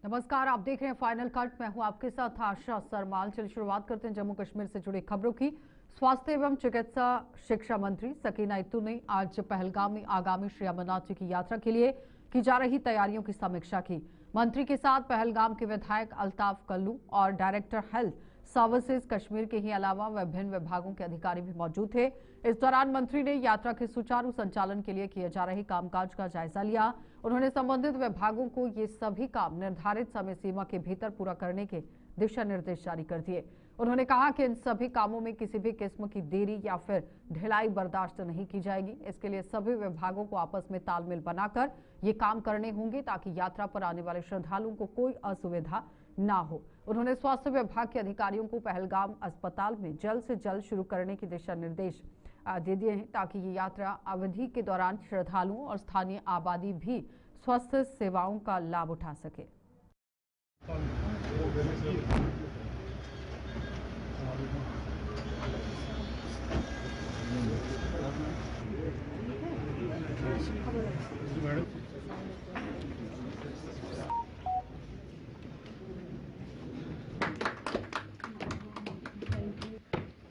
नमस्कार, आप देख रहे हैं फाइनल कट। मैं हूं आपके साथ आशा सरमाल। चलिए शुरुआत करते हैं जम्मू कश्मीर से जुड़ी खबरों की। स्वास्थ्य एवं चिकित्सा शिक्षा मंत्री सकीना इत्तू ने आज पहलगाम में आगामी श्री अमरनाथ जी की यात्रा के लिए की जा रही तैयारियों की समीक्षा की। मंत्री के साथ पहलगाम के विधायक अल्ताफ कल्लू और डायरेक्टर हेल्थ सर्विसेज कश्मीर के ही अलावा विभिन्न विभागों के अधिकारी भी मौजूद थे। इस दौरान मंत्री ने यात्रा के सुचारू संचालन के लिए किए जा रहे कामकाज का जायजा लिया। उन्होंने संबंधित विभागों को ये सभी काम निर्धारित समय सीमा के भीतर पूरा करने के दिशा निर्देश जारी कर दिए। उन्होंने कहा कि इन सभी कामों में किसी भी किस्म की देरी या फिर ढिलाई बर्दाश्त नहीं की जाएगी। इसके लिए सभी विभागों को आपस में तालमेल बनाकर ये काम करने होंगे ताकि यात्रा पर आने वाले श्रद्धालुओं को कोई असुविधा ना हो। उन्होंने स्वास्थ्य विभाग के अधिकारियों को पहलगाम अस्पताल में जल्द से जल्द शुरू करने के दिशा निर्देश दे दिए हैं ताकि ये यात्रा अवधि के दौरान श्रद्धालुओं और स्थानीय आबादी भी स्वास्थ्य सेवाओं का लाभ उठा सके।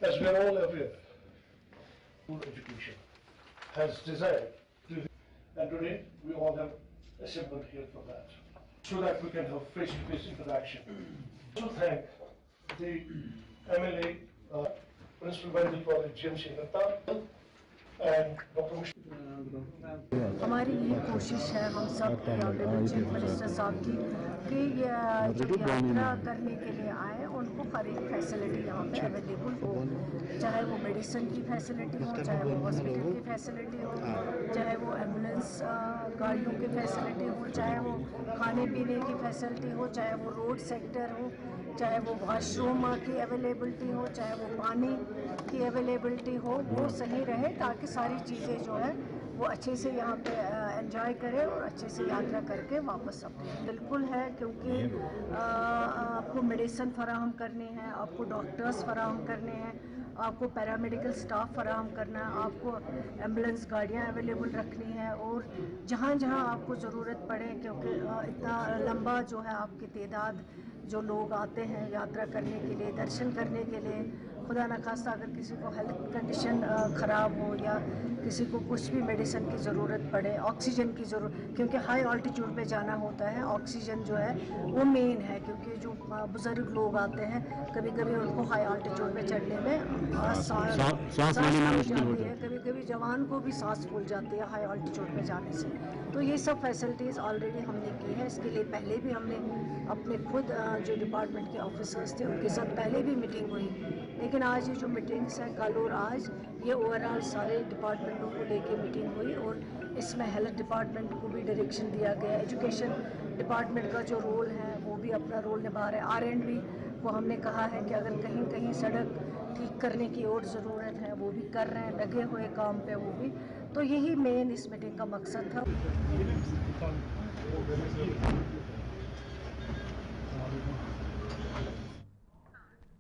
As we are all aware, school education has desired to, and today we all have assembled here for that, so that we can have face-to-face interaction. To thank the MLA, Principal Medical College, GMC Natta, and Dr. हमारी ये कोशिश है हम सब chief minister साहब की कि जो यात्रा करने के लिए आए उनको हर एक फैसिलिटी यहाँ पे अवेलेबल हो, चाहे वो मेडिसिन की फैसिलिटी हो, चाहे वो हॉस्पिटल की फैसिलिटी हो, चाहे वो एम्बुलेंस गाड़ियों की फैसिलिटी हो, चाहे वो खाने पीने की फैसिलिटी हो, चाहे वो रोड सेक्टर हो, चाहे वो वॉशरूम की अवेलेबिलिटी हो, चाहे वो पानी की अवेलेबिलिटी हो, वो सही रहे ताकि सारी चीज़ें जो है वो अच्छे से यहाँ पे एंजॉय करें और अच्छे से यात्रा करके वापस आए। बिल्कुल है, क्योंकि आपको मेडिसिन फराहम करनी है, आपको डॉक्टर्स फराहम करने हैं, आपको पैरामेडिकल स्टाफ फराहम करना है, आपको एम्बुलेंस गाड़ियाँ अवेलेबल रखनी है और जहाँ जहाँ आपको ज़रूरत पड़े, क्योंकि इतना लंबा जो है आपकी तादाद जो लोग आते हैं यात्रा करने के लिए, दर्शन करने के लिए, खुदा न खास्ता अगर किसी को हेल्थ कंडीशन ख़राब हो या किसी को कुछ भी मेडिसिन की ज़रूरत पड़े, ऑक्सीजन की ज़रूरत, क्योंकि हाई ऑल्टीट्यूड पे जाना होता है, ऑक्सीजन जो है वो मेन है, क्योंकि जो बुज़ुर्ग लोग आते हैं कभी कभी उनको हाई ऑल्टीट्यूड पे चढ़ने में सांस फूल जाती है, कभी कभी जवान को भी सांस फूल जाती है हाई ऑल्टीट्यूड पे जाने से। तो ये सब फैसिलिटीज़ ऑलरेडी हमने की है। इसके लिए पहले भी हमने अपने खुद जो डिपार्टमेंट के ऑफिसर्स थे उनके साथ पहले भी मीटिंग हुई, लेकिन आज ये जो मीटिंग्स हैं कल और आज, ये ओवरऑल सारे डिपार्टमेंटों को लेके मीटिंग हुई और इसमें हेल्थ डिपार्टमेंट को भी डायरेक्शन दिया गया। एजुकेशन डिपार्टमेंट का जो रोल है वो भी अपना रोल निभा रहे हैं। R&B को हमने कहा है कि अगर कहीं कहीं सड़क ठीक करने की और ज़रूरत है वो भी कर रहे हैं, लगे हुए काम पे वो भी। तो यही मेन इस मीटिंग का मकसद था।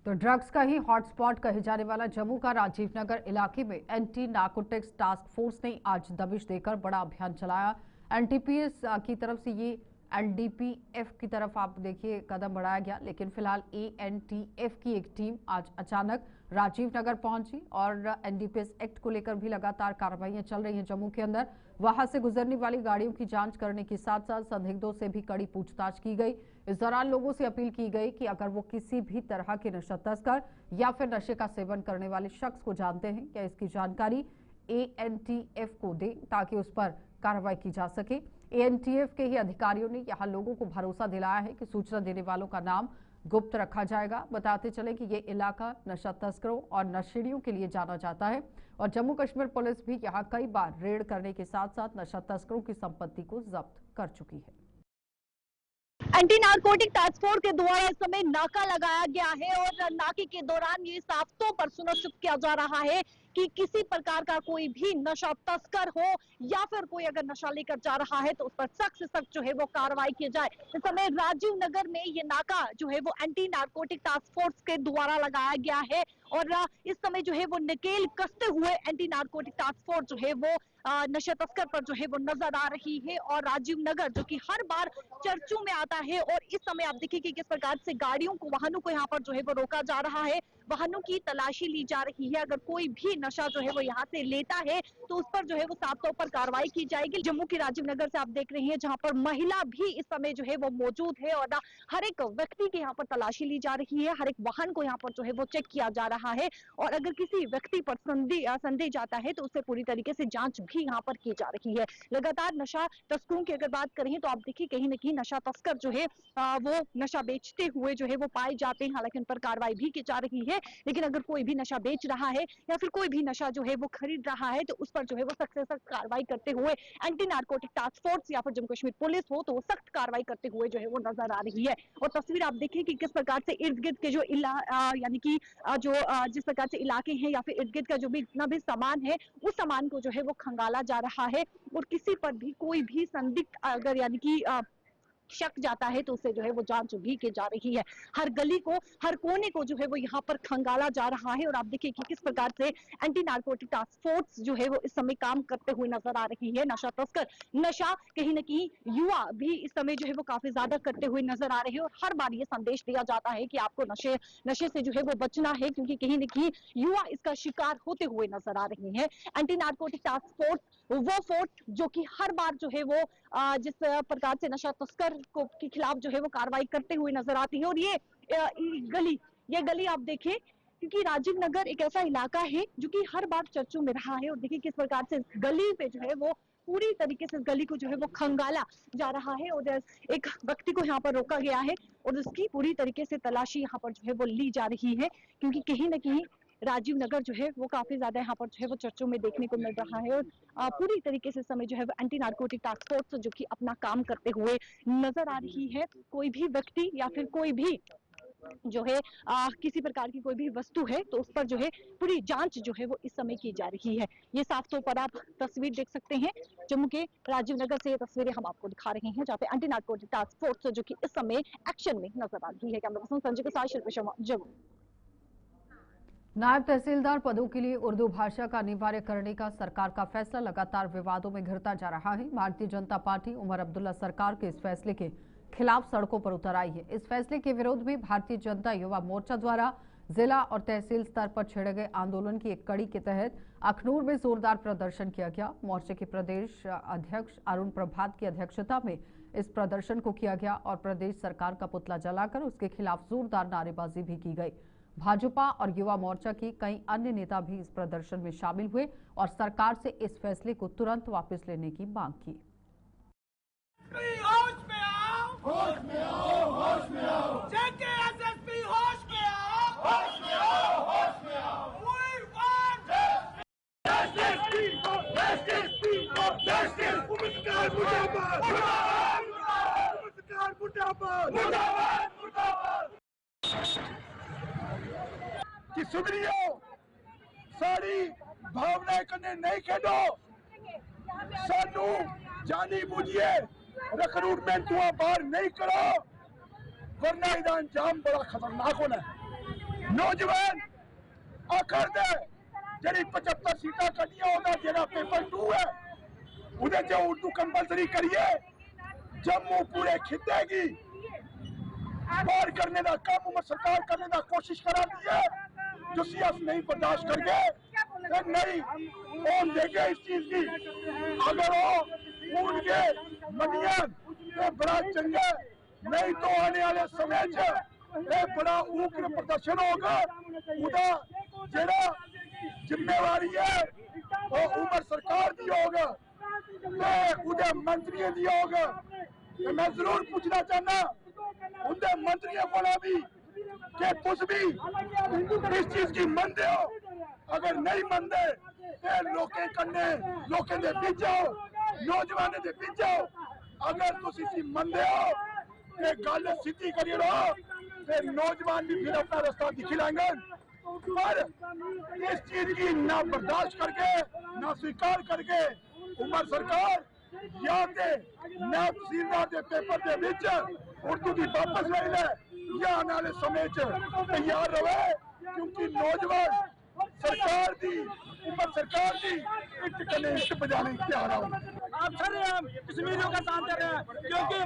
तो ड्रग्स का ही हॉटस्पॉट कहे जाने वाला जम्मू का राजीव नगर इलाके में एंटी नार्कोटिक्स टास्क फोर्स ने आज दबिश देकर बड़ा अभियान चलाया। एनटीपीएस की तरफ से ये एनडीपीएफ की तरफ आप देखिए कदम बढ़ाया गया, लेकिन फिलहाल एएनटीएफ की एक टीम आज अचानक राजीव नगर पहुंची और एनडीपीएस एक्ट को लेकर भी लगातार कार्रवाइयां चल रही हैं जम्मू के अंदर। वहां से गुजरने वाली गाड़ियों की जांच करने के साथ साथ संदिग्धों से भी कड़ी पूछताछ की गई। इस दौरान लोगों से अपील की गई कि अगर वो किसी भी तरह के नशा तस्कर या फिर नशे का सेवन करने वाले शख्स को जानते हैं या इसकी जानकारी एएनटीएफ को दें ताकि उस पर कार्रवाई की जा सके। एएनटीएफ के ही अधिकारियों ने यहां लोगों को भरोसा दिलाया है कि सूचना देने वालों का नाम गुप्त रखा जाएगा। बताते चले कि ये इलाका नशा तस्करों और नशेड़ियों के लिए जाना जाता है और जम्मू कश्मीर पुलिस भी यहां कई बार रेड करने के साथ साथ नशा तस्करों की संपत्ति को जब्त कर चुकी है। एंटी नारकोटिक टास्क फोर्स के द्वारा इस समय नाका लगाया गया है और नाके के दौरान ये साफ तौर पर सुनिश्चित किया जा रहा है कि किसी प्रकार का कोई भी नशा तस्कर हो या फिर कोई अगर नशा लेकर जा रहा है तो उस पर सख्त से सख्त जो है वो कार्रवाई की जाए। इस समय राजीव नगर में ये नाका जो है वो एंटी नारकोटिक टास्क फोर्स के द्वारा लगाया गया है और इस समय जो है वो नकेल कसते हुए एंटी नारकोटिक टास्क फोर्स जो है वो नशा तस्कर पर जो है वो नजर आ रही है। और राजीव नगर जो कि हर बार चर्चों में आता है और इस समय आप देखिए कि किस प्रकार से गाड़ियों को वाहनों को यहाँ पर जो है वो रोका जा रहा है, वाहनों की तलाशी ली जा रही है। अगर कोई भी नशा जो है वो यहाँ से लेता है तो उस पर जो है वो साफ तौर पर कार्रवाई की जाएगी। जम्मू के राजीव नगर से आप देख रहे हैं जहाँ पर महिला भी इस समय जो है वो मौजूद है और हर एक व्यक्ति के यहाँ पर तलाशी ली जा रही है, हर एक वाहन को यहाँ पर जो है वो चेक किया जा रहा है और अगर किसी व्यक्ति पर संदेह जाता है तो उससे पूरी तरीके से जांच भी यहाँ पर की जा रही है। लगातार नशा तस्करों की अगर बात करें तो आप देखिए कहीं न कहीं नशा तस्कर जो है वो नशा बेचते हुए जो है वो पाए जाते हैं, हालांकि उन पर कार्रवाई भी की जा रही है। लेकिन अगर कोई भी नशा बेच रहा है या फिर कोई भी नशा जो है वो खरीद रहा है तो उस पर जो है वो सख्त से सख्त कार्रवाई करते हुए एंटी नारकोटिक टास्क फोर्स या फिर जम्मू कश्मीर पुलिस हो तो वो सख्त कार्रवाई करते हुए जो है वो नजर आ रही है। और तस्वीर आप देखिए कि किस प्रकार से इर्द गिर्द के जो यानी कि जिस प्रकार से इलाके हैं या फिर इर्द गिर्द का जो भी जितना भी सामान है उस सामान को जो है वो खंगाला जा रहा है और किसी पर भी कोई भी संदिग्ध अगर यानी कि शक जाता है तो उसे जो है वो जांच भी की जा रही है। हर गली को हर कोने को जो है वो यहाँ पर खंगाला जा रहा है और आप देखिए कि किस प्रकार से एंटी नारकोटिक टास्क फोर्स जो है वो इस समय काम करते हुए नजर आ रही है। नशा तस्कर नशा कहीं न कहीं युवा भी इस समय जो है वो काफी ज्यादा करते हुए नजर आ रहे हैं और हर बार ये संदेश दिया जाता है कि आपको नशे से जो है वो बचना है क्योंकि कहीं न कहीं युवा इसका शिकार होते हुए नजर आ रहे हैं। एंटी नारकोटिक टास्क फोर्स वो फोर्स जो कि हर बार जो है वो जिस प्रकार से नशा तस्कर को के खिलाफ जो है वो कार्रवाई करते हुए नजर आती है। और ये गली आप देखिए क्योंकि राजीव नगर एक ऐसा इलाका है जो कि हर बार चर्चों में रहा है और देखिए किस प्रकार से गली पे जो है वो पूरी तरीके से गली को जो है वो खंगाला जा रहा है और एक व्यक्ति को यहाँ पर रोका गया है और उसकी पूरी तरीके से तलाशी यहाँ पर जो है वो ली जा रही है क्योंकि कहीं न कहीं राजीव नगर जो है वो काफी ज्यादा यहाँ पर जो है वो चर्चों में देखने को मिल रहा है और पूरी तरीके से समय जो है वो एंटी नारकोटिक टास्क फोर्स जो कि अपना काम करते हुए नजर आ रही है। कोई भी व्यक्ति या फिर कोई भी जो है किसी प्रकार की कोई भी वस्तु है तो उस पर जो है पूरी जांच जो है वो इस समय की जा रही है। ये साफ तौर पर आप तस्वीर देख सकते हैं जम्मू के राजीव नगर से ये तस्वीरें हम आपको दिखा रहे हैं जहाँ पे एंटी नारकोटिक टास्क फोर्स जो कि इस समय एक्शन में नजर आ रही है। कैमरा पर्सन संजय के साथ शिल्पी शर्मा, जम्मू। नायब तहसीलदार पदों के लिए उर्दू भाषा का अनिवार्य करने का सरकार का फैसला लगातार विवादों में घिरता जा रहा है। भारतीय जनता पार्टी उमर अब्दुल्ला सरकार के इस फैसले के खिलाफ सड़कों पर उतर आई है। इस फैसले के विरोध में भारतीय जनता युवा मोर्चा द्वारा जिला और तहसील स्तर पर छेड़े गए आंदोलन की एक कड़ी के तहत अखनूर में जोरदार प्रदर्शन किया गया। मोर्चे के प्रदेश अध्यक्ष अरुण प्रभात की अध्यक्षता में इस प्रदर्शन को किया गया और प्रदेश सरकार का पुतला जलाकर उसके खिलाफ जोरदार नारेबाजी भी की गई। भाजपा और युवा मोर्चा की कई अन्य नेता भी इस प्रदर्शन में शामिल हुए और सरकार से इस फैसले को तुरंत वापस लेने की मांग की। होश में आओ, होश में आओ, होश में आओ, JKSSP होश में आओ, होश में आओ, होश में आओ। We want justice, मुर्दाबाद, मुर्दाबाद, मुर्दाबाद। कि सुधरियो सारी भावनाएं कने नहीं खेडो, सानू जानी बुझिए रिक्रूटमेंट हुआ बाहर नहीं करो वरना इहदा अंजाम बड़ा खतरनाक होना है। नौजवान आखर दे जड़ी 75 सीटा कटिया होगा जेड़ा पेपर 2 है उदे जो उर्दू कंपलसरी करिए जम्मू पूरे खितेगी बाहर करने का काम उमर सरकार करने का कोशिश करा दी है जो सियासत नहीं बर्दाश्त कर गए नहीं ओन देंगे इस चीज की। अगर वो उठ के मनियन बड़ा चंगा नहीं तो आने वाले समय बड़ा उग्र प्रदर्शन होगा। उदा जेड़ा जिम्मेवारी है वो उमर सरकार दी होगा उदे मंत्रियों दी होगा। मैं जरूर पूछना चाहना उनके मंत्रियों को भी कि तुम भी इस चीज की मनते हो, अगर नहीं मनते तो लोकें कन्ने लोकें दे बीच जाओ, नौजवानों दे बीच जाओ। अगर तुम इसी मनते हो तो गल सीधी करिए रहो तो नौजवान भी फिर अपना रास्ता दिखी लेंगे पर इस चीज की ना बर्दाश्त करके ना स्वीकार करके उमर सरकार या के नायब तहसीलदार के पेपर के विच उर्दू की वापस ले ले या आने वाले समय तैयार रहे, क्योंकि नौजवान सरकार की उमर सरकार की इट कने इट बजाने तैयार हो। आप सरेआम कश्मीरियों का साथ दे रहे हैं, क्योंकि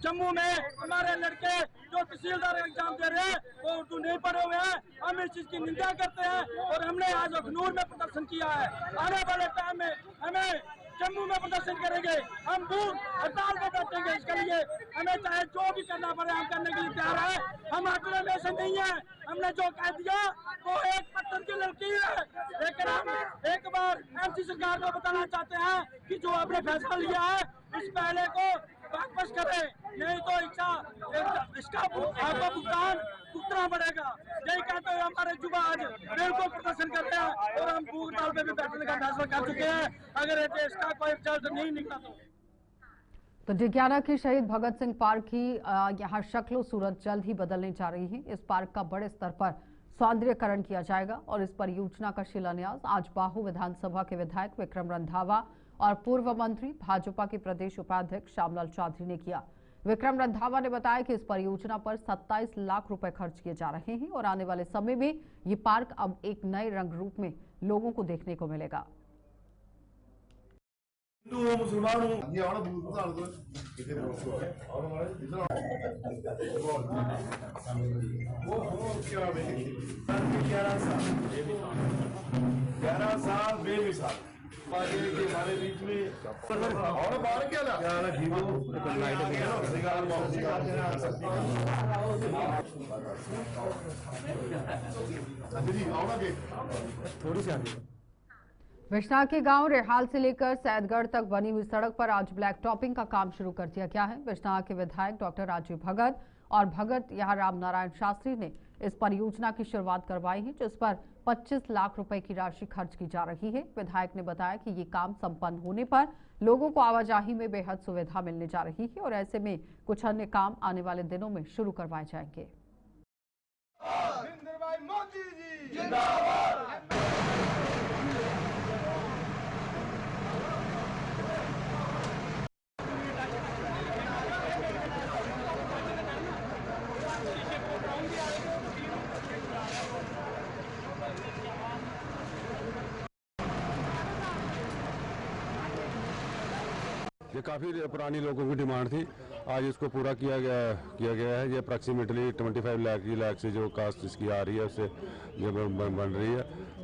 जम्मू में हमारे लड़के जो तहसीलदार एग्जाम दे रहे हैं वो उर्दू नहीं पढ़े हुए हैं। हम इस चीज की निंदा करते हैं और हमने आज अखनूर में प्रदर्शन किया है। आने वाले टाइम में हमें जम्मू में प्रदर्शन करेंगे, हम भूख हड़ताल पर बैठेंगे। इसके लिए हमें चाहे जो भी करना पड़े हम करने के लिए तैयार है। हम आंकड़े में से नहीं है, हमने जो कह दिया वो एक पत्थर की लकीर है। लेकिन हम एक बार एमसी सरकार को बताना चाहते हैं कि जो आपने फैसला लिया है इस पहले को वापस करें, नहीं तो इसका आपको भुगतान भुगतना पड़ेगा। यही कहते हुए हमारे युवा आज बिल्कुल प्रदर्शन कर रहे हैं और हम भूख हड़ताल पे भी बैठने का फैसला कर चुके हैं। अगर इसका कोई रिजल्ट नहीं निकला तो जिज्ञाना के शहीद भगत सिंह पार्क की यहाँ शक्लो सूरत जल्द ही बदलने जा रही है। इस पार्क का बड़े स्तर पर सौंदर्यकरण किया जाएगा और इस परियोजना का शिलान्यास आज बाहू विधानसभा के विधायक विक्रम रंधावा और पूर्व मंत्री भाजपा के प्रदेश उपाध्यक्ष श्यामलाल चौधरी ने किया। विक्रम रंधावा ने बताया कि इस परियोजना पर 27 लाख रुपए खर्च किए जा रहे हैं और आने वाले समय में ये पार्क अब एक नए रंग रूप में लोगों को देखने को मिलेगा। हमारे बीच में और बाहर क्या थोड़ी सी आगे विश्नाह के गांव रेहाल से लेकर सैदगढ़ तक बनी हुई सड़क पर आज ब्लैक टॉपिंग का काम शुरू कर दिया गया है। विश्नाह के विधायक डॉक्टर राजीव भगत और भगत यहां राम नारायण शास्त्री ने इस परियोजना की शुरुआत करवाई है, जिस पर 25 लाख रुपए की राशि खर्च की जा रही है। विधायक ने बताया कि ये काम संपन्न होने पर लोगों को आवाजाही में बेहद सुविधा मिलने जा रही है और ऐसे में कुछ अन्य काम आने वाले दिनों में शुरू करवाए जाएंगे। ये काफ़ी पुरानी लोगों की डिमांड थी, आज इसको पूरा किया गया है। ये अप्रॉक्सीमेटली 25 लाख से जो कास्ट इसकी आ रही है उससे ये बन रही है।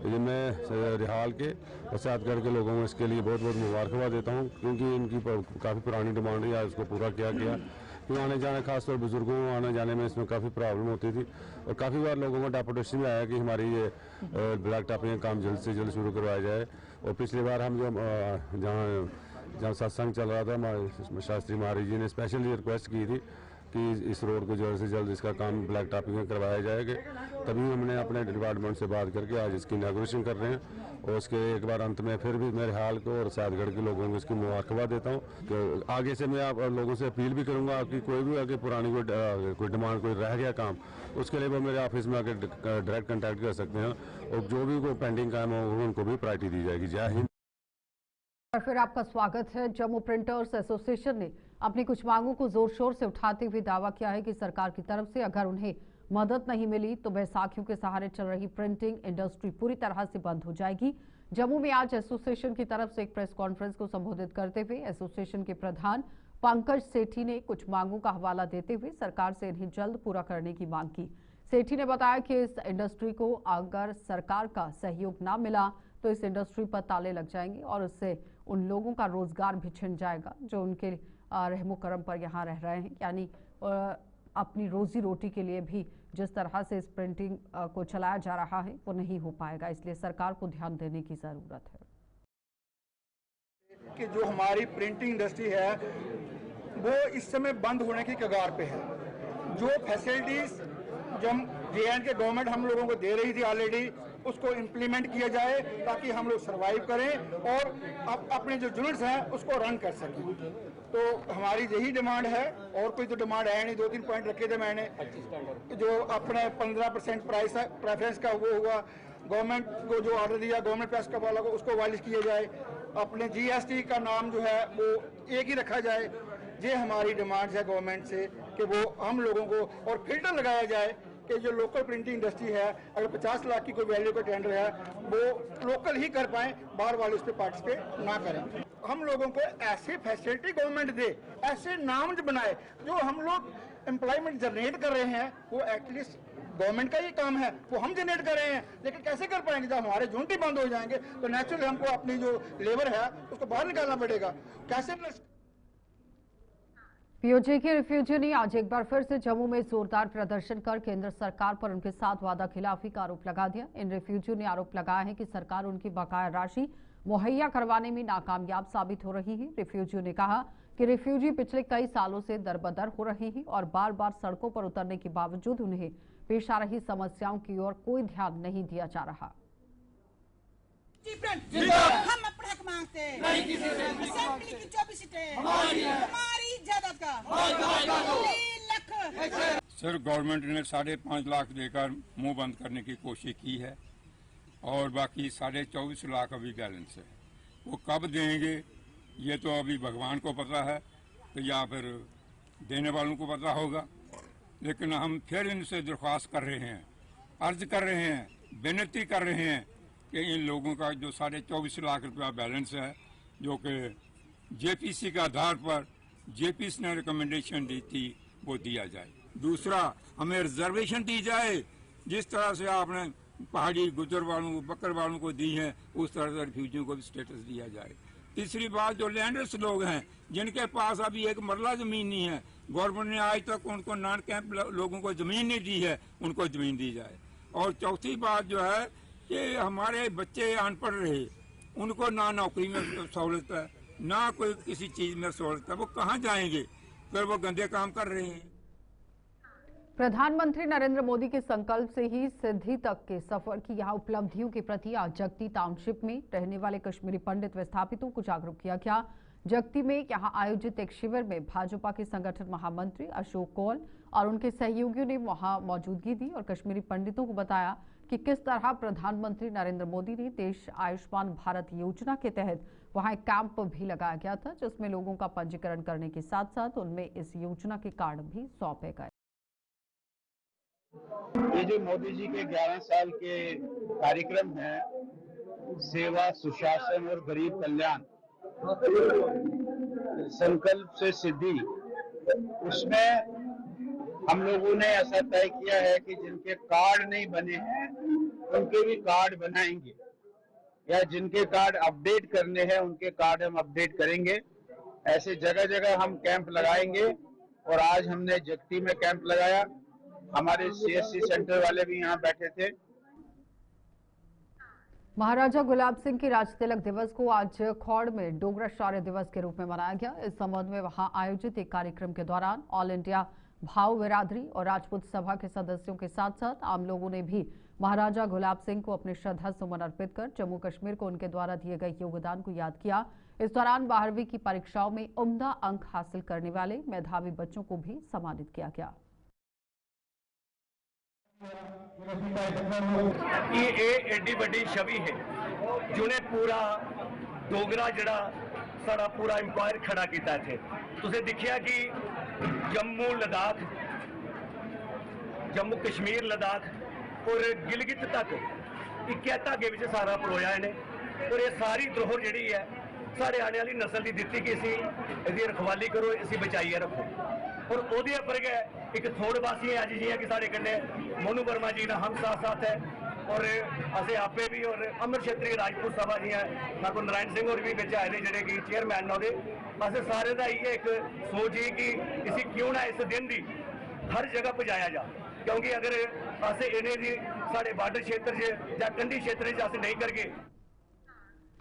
ये मैं रिहाल के और सैदगढ़ के लोगों को इसके लिए बहुत बहुत मुबारकबाद देता हूँ, क्योंकि इनकी काफ़ी पुरानी डिमांड है, आज इसको पूरा किया गया। क्योंकि आने जाने खासतौर बुजुर्गों को आने जाने में इसमें काफ़ी प्रॉब्लम होती थी और काफ़ी बार लोगों को डेपुटेशन में आया कि हमारी ये ब्लैक टॉपिंग का काम जल्द से जल्द शुरू करवाया जाए। और पिछली बार हम जहाँ सत्संग चल रहा था शास्त्री महाराज जी ने स्पेशली रिक्वेस्ट की थी कि इस रोड को जल्द से जल्द इसका काम ब्लैक टॉपिंग में करवाया जाएगा। तभी हमने अपने डिपार्टमेंट से बात करके आज इसकी इनॉग्रेशन कर रहे हैं और उसके एक बार अंत में फिर भी मैं रिहाल को और सैदगढ़ के लोगों को इसकी मुबारकबाद देता हूँ। तो आगे से मैं आप लोगों से अपील भी करूँगा आपकी कोई भी आगे पुरानी कोई डिमांड कोई रह गया काम, उसके लिए वो मेरे ऑफिस में आके डायरेक्ट कॉन्टैक्ट कर सकते हैं और जो भी कोई पेंडिंग काम हो उनको भी प्रायोरिटी दी जाएगी। जय हिंद। और फिर आपका स्वागत है। जम्मू प्रिंटर्स एसोसिएशन ने अपनी कुछ मांगों को जोर शोर से उठाते हुए दावा किया है कि सरकार की तरफ से अगर उन्हें मदद नहीं मिली तो बैसाखियों के सहारे चल रही प्रिंटिंग इंडस्ट्री पूरी तरह से बंद हो जाएगी। जम्मू में आज एसोसिएशन की तरफ से एक प्रेस कॉन्फ्रेंस को संबोधित करते हुए एसोसिएशन के प्रधान पंकज सेठी ने कुछ मांगों का हवाला देते हुए सरकार से इन्हें जल्द पूरा करने की मांग की। सेठी ने बताया कि इस इंडस्ट्री को अगर सरकार का सहयोग न मिला तो इस इंडस्ट्री पर ताले लग जाएंगे और उससे उन लोगों का रोजगार भी छिन जाएगा जो उनके रहमो करम पर यहाँ रह रहे हैं, यानी अपनी रोजी रोटी के लिए भी जिस तरह से इस प्रिंटिंग को चलाया जा रहा है वो नहीं हो पाएगा। इसलिए सरकार को ध्यान देने की जरूरत है कि जो हमारी प्रिंटिंग इंडस्ट्री है वो इस समय बंद होने की कगार पे है। जो फैसिलिटीज जो जे एंड के गवर्नमेंट हम लोगों को दे रही थी ऑलरेडी, उसको इम्प्लीमेंट किया जाए ताकि हम लोग सर्वाइव करें और अपने जो यूनिट्स हैं उसको रन कर सकें। तो हमारी यही डिमांड है, और कोई तो डिमांड है नहीं। 2-3 पॉइंट रखे थे मैंने, जो अपने 15% प्राइस प्रेफरेंस का वो हुआ, गवर्नमेंट को जो ऑर्डर दिया गवर्नमेंट प्रेस का वाला को उसको वालिश किया जाए, अपने GST का नाम जो है वो एक ही रखा जाए। ये हमारी डिमांड्स है गवर्नमेंट से कि वो हम लोगों को, और फिल्टर लगाया जाए कि जो लोकल प्रिंटिंग इंडस्ट्री है, अगर 50 लाख की कोई वैल्यू का टेंडर है वो लोकल ही कर पाएं, बाहर वाले उस पर पार्टिसिपेट ना करें। हम लोगों को ऐसी फैसिलिटी गवर्नमेंट दे, ऐसे नाम बनाए, जो हम लोग एम्प्लॉयमेंट जनरेट कर रहे हैं वो एटलीस्ट गवर्नमेंट का ये काम है, वो हम जनरेट कर रहे हैं। लेकिन कैसे कर पाएंगे जब हमारे यूनिट ही बंद हो जाएंगे? तो नेचुरली हमको अपनी जो लेबर है उसको बाहर निकालना पड़ेगा। कैसे पीओजे के रिफ्यूजी ने आज एक बार फिर से जम्मू में जोरदार प्रदर्शन कर केंद्र सरकार पर उनके साथ वादा खिलाफी का आरोप लगा दिया। इन रिफ्यूजियों ने आरोप लगाया है कि सरकार उनकी बकाया राशि मुहैया करवाने में नाकामयाब साबित हो रही है। रिफ्यूजियों ने कहा कि रिफ्यूजी पिछले कई सालों से दरबदर हो रही है और बार बार सड़कों पर उतरने के बावजूद उन्हें पेश आ रही समस्याओं की ओर कोई ध्यान नहीं दिया जा रहा। हम अपना हक मांगते हैं, असेंबली की 24 सीटें हमारी इजाजत का 3 लाख। सर, गवर्नमेंट ने 5.5 लाख देकर मुंह बंद करने की कोशिश की है और बाकी 24.5 लाख अभी बैलेंस है। वो कब देंगे ये तो अभी भगवान को पता है, तो या फिर देने वालों को पता होगा। लेकिन हम फिर इनसे दरख्वास्त कर रहे हैं, अर्ज कर रहे हैं, विनती कर रहे हैं कि इन लोगों का जो 24.5 लाख रुपया बैलेंस है, जो कि JPC के आधार पर JPC ने रिकमेंडेशन दी थी, वो दिया जाए। दूसरा, हमें रिजर्वेशन दी जाए, जिस तरह से आपने पहाड़ी गुजर वालों बकर वालों को दी है, उस तरह से रिफ्यूजियों को भी स्टेटस दिया जाए। तीसरी बात, जो लैंडर्स लोग हैं जिनके पास अभी एक मरला जमीन नहीं है, गवर्नमेंट ने आज तक उनको नॉन कैंप लोगों को जमीन नहीं दी है, उनको जमीन दी जाए। और चौथी बात जो है कि हमारे बच्चे अनपढ़ रहे, उनको ना नौकरी में सहूलत है, ना कोई किसी चीज में सहूलत है, वो कहाँ जाएंगे? फिर वो गंदे काम कर रहे हैं। प्रधानमंत्री नरेंद्र मोदी के संकल्प से ही सिद्धि तक के सफर की यहां उपलब्धियों के प्रति आज जगती टाउनशिप में रहने वाले कश्मीरी पंडित विस्थापितों को जागरूक किया गया। जगती में यहां आयोजित एक शिविर में भाजपा के संगठन महामंत्री अशोक कौल और उनके सहयोगियों ने वहां मौजूदगी दी और कश्मीरी पंडितों को बताया कि किस तरह प्रधानमंत्री नरेंद्र मोदी ने देश आयुष्मान भारत योजना के तहत वहां एक कैंप भी लगाया गया था, जिसमें लोगों का पंजीकरण करने के साथ साथ उनमें इस योजना के कार्ड भी सौंपे गए। ये जो मोदी जी के 11 साल के कार्यक्रम है, सेवा, सुशासन और गरीब कल्याण, संकल्प से सिद्धि, उसमें हम लोगों ने ऐसा तय किया है कि जिनके कार्ड नहीं बने हैं उनके भी कार्ड बनाएंगे, या जिनके कार्ड अपडेट करने हैं उनके कार्ड हम अपडेट करेंगे। ऐसे जगह जगह हम कैंप लगाएंगे और आज हमने जगती में कैंप लगाया। हमारे CSC सेंटर वाले भी यहाँ बैठे थे। महाराजा गुलाब सिंह के राज तिलक दिवस को आज खौड़ में डोगरा शौर्य दिवस के रूप में मनाया गया। इस संबंध में वहां आयोजित एक कार्यक्रम के दौरान ऑल इंडिया भाव बिरादरी और राजपूत सभा के सदस्यों के साथ साथ आम लोगों ने भी महाराजा गुलाब सिंह को अपने श्रद्धा सुमन अर्पित कर जम्मू कश्मीर को उनके द्वारा दिए गए योगदान को याद किया। इस दौरान 12वीं की परीक्षाओं में उम्दा अंक हासिल करने वाले मेधावी बच्चों को भी सम्मानित किया गया। एडी बड़ी छवि है जिन्हें पूरा डोगरा जड़ा सारा पूरा इंपायर खड़ा किया थे। तुसे दिखिया कि जम्मू लद्दाख, जम्मू कश्मीर लद्दाख और गिलगित तक एक धागे में सारा परोया इन्हें। और ये सारी धरोहर जी है साढ़े आने वाली नस्ल की दी कि इसी इसकी रखवाली करो, इसी बचाइए रखो। और ओदे उपर गए एक थोड़ वासी है अज जियां कि साढ़े कन्ने मोनू वर्मा जी ना हम साथ साथ है और असें आपे भी और अमर क्षेत्रीय राजपूत सभा जी ठाकुर नारायण सिंह और भी बिच आए ने जिहड़े कि चेयरमैन ने असें सारे का इयै एक सोच ही कि इसी क्यों ना इस दिन की हर जगह पहुँचाया जा, क्योंकि अगर असें इन्हें दी साढ़े बार्डर क्षेत्र या कंढी क्षेत्र अस नहीं करके।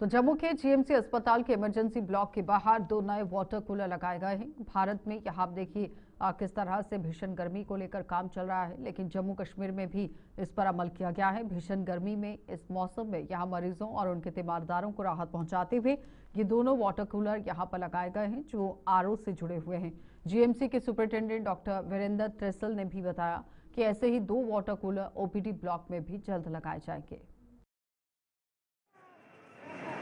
तो जम्मू के जीएमसी अस्पताल के इमरजेंसी ब्लॉक के बाहर 2 नए वाटर कूलर लगाए गए हैं। भारत में यहाँ आप देखिए किस तरह से भीषण गर्मी को लेकर काम चल रहा है, लेकिन जम्मू कश्मीर में भी इस पर अमल किया गया है। भीषण गर्मी में इस मौसम में यहाँ मरीजों और उनके तीमारदारों को राहत पहुंचाते हुए ये दोनों वाटर कूलर यहाँ पर लगाए गए हैं जो आरओ से जुड़े हुए हैं। जीएमसी के सुपरिटेंडेंट डॉक्टर वीरेंद्र त्रिसल ने भी बताया कि ऐसे ही 2 वाटर कूलर ओपीडी ब्लॉक में भी जल्द लगाए जाएंगे।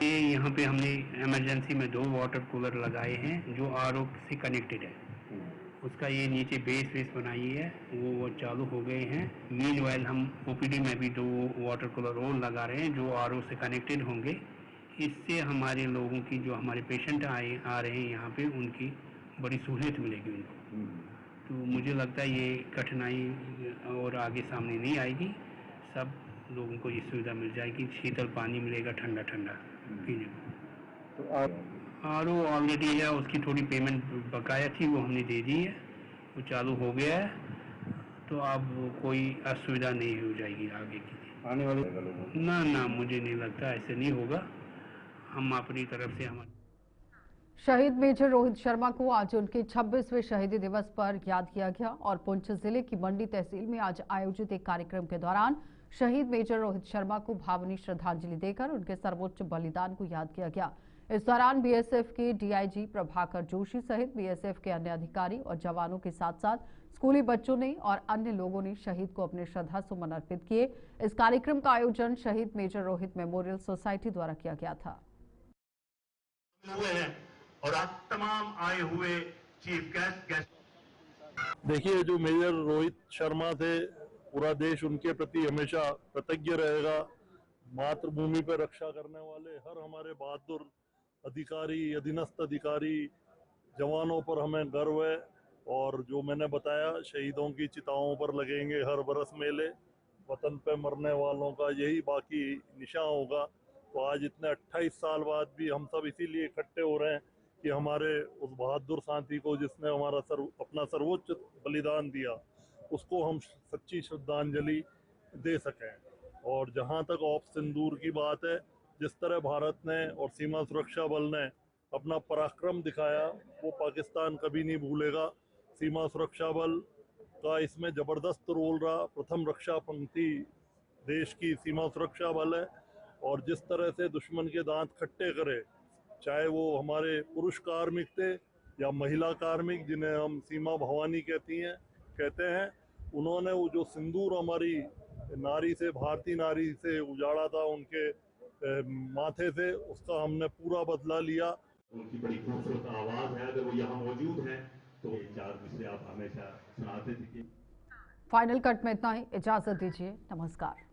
यहाँ पे हमने इमरजेंसी में 2 वाटर कूलर लगाए हैं जो आरओ से कनेक्टेड है। उसका ये नीचे बेस बनाई है, वो चालू हो गए हैं। मीनवाइल हम ओपीडी में भी 2 वाटर कूलर और लगा रहे हैं जो आरओ से कनेक्टेड होंगे। इससे हमारे लोगों की जो हमारे पेशेंट आ रहे हैं यहाँ पे उनकी बड़ी सहूलियत मिलेगी उनको। तो मुझे लगता है ये कठिनाई और आगे सामने नहीं आएगी, सब लोगों को ये सुविधा मिल जाएगी। शीतल पानी मिलेगा ठंडा ठंडा पीने को। तो आरओ ऑलरेडी है, उसकी थोड़ी पेमेंट बकाया थी वो हमने दे दी है, वो चालू हो गया है। तो अब कोई असुविधा नहीं हो जाएगी आगे की आने वाले ना मुझे नहीं लगता ऐसे नहीं होगा। हम अपनी तरफ से हमारे शहीद मेजर रोहित शर्मा को आज उनके 26वें शहीदी दिवस पर याद किया गया और पुंछ जिले की मंडी तहसील में आज आयोजित एक कार्यक्रम के दौरान शहीद मेजर रोहित शर्मा को भावनीय श्रद्धांजलि देकर उनके सर्वोच्च बलिदान को याद किया गया। इस दौरान बीएसएफ के डीआईजी प्रभाकर जोशी सहित बीएसएफ के अन्य अधिकारी और जवानों के साथ साथ स्कूली बच्चों ने और अन्य लोगों ने शहीद को अपने श्रद्धा सुमन अर्पित किए। इस कार्यक्रम का आयोजन शहीद मेजर रोहित मेमोरियल सोसाइटी द्वारा किया गया था। और आप तमाम आए हुए चीफ गेस्ट देखिए, जो मेजर रोहित शर्मा थे, पूरा देश उनके प्रति हमेशा कृतज्ञ रहेगा। मातृभूमि पर रक्षा करने वाले हर हमारे बहादुर अधिकारी, अधीनस्थ अधिकारी, जवानों पर हमें गर्व है। और जो मैंने बताया, शहीदों की चिताओं पर लगेंगे हर बरस मेले। वतन पे मरने वालों का यही बाकी निशान होगा। तो आज इतने 28 साल बाद भी हम सब इसीलिए इकट्ठे हो रहे हैं कि हमारे उस बहादुर साथी को जिसने हमारा अपना सर्वोच्च बलिदान दिया, उसको हम सच्ची श्रद्धांजलि दे सकें। और जहां तक ऑप सिंदूर की बात है, जिस तरह भारत ने और सीमा सुरक्षा बल ने अपना पराक्रम दिखाया, वो पाकिस्तान कभी नहीं भूलेगा। सीमा सुरक्षा बल का इसमें ज़बरदस्त रोल रहा। प्रथम रक्षा पंक्ति देश की सीमा सुरक्षा बल है और जिस तरह से दुश्मन के दांत खट्टे करे, चाहे वो हमारे पुरुष कार्मिक थे या महिला कार्मिक, जिन्हें हम सीमा भवानी कहते हैं, उन्होंने वो जो सिंदूर हमारी नारी से, भारतीय नारी से उजाड़ा था उनके माथे से, उसका हमने पूरा बदला लिया। उनकी बड़ी खूबसूरत आवाज है, अगर वो यहाँ मौजूद हैं तो 4 मिसरे आप हमेशा सुनाते थे। फाइनल कट में इतना ही, इजाजत दीजिए, नमस्कार।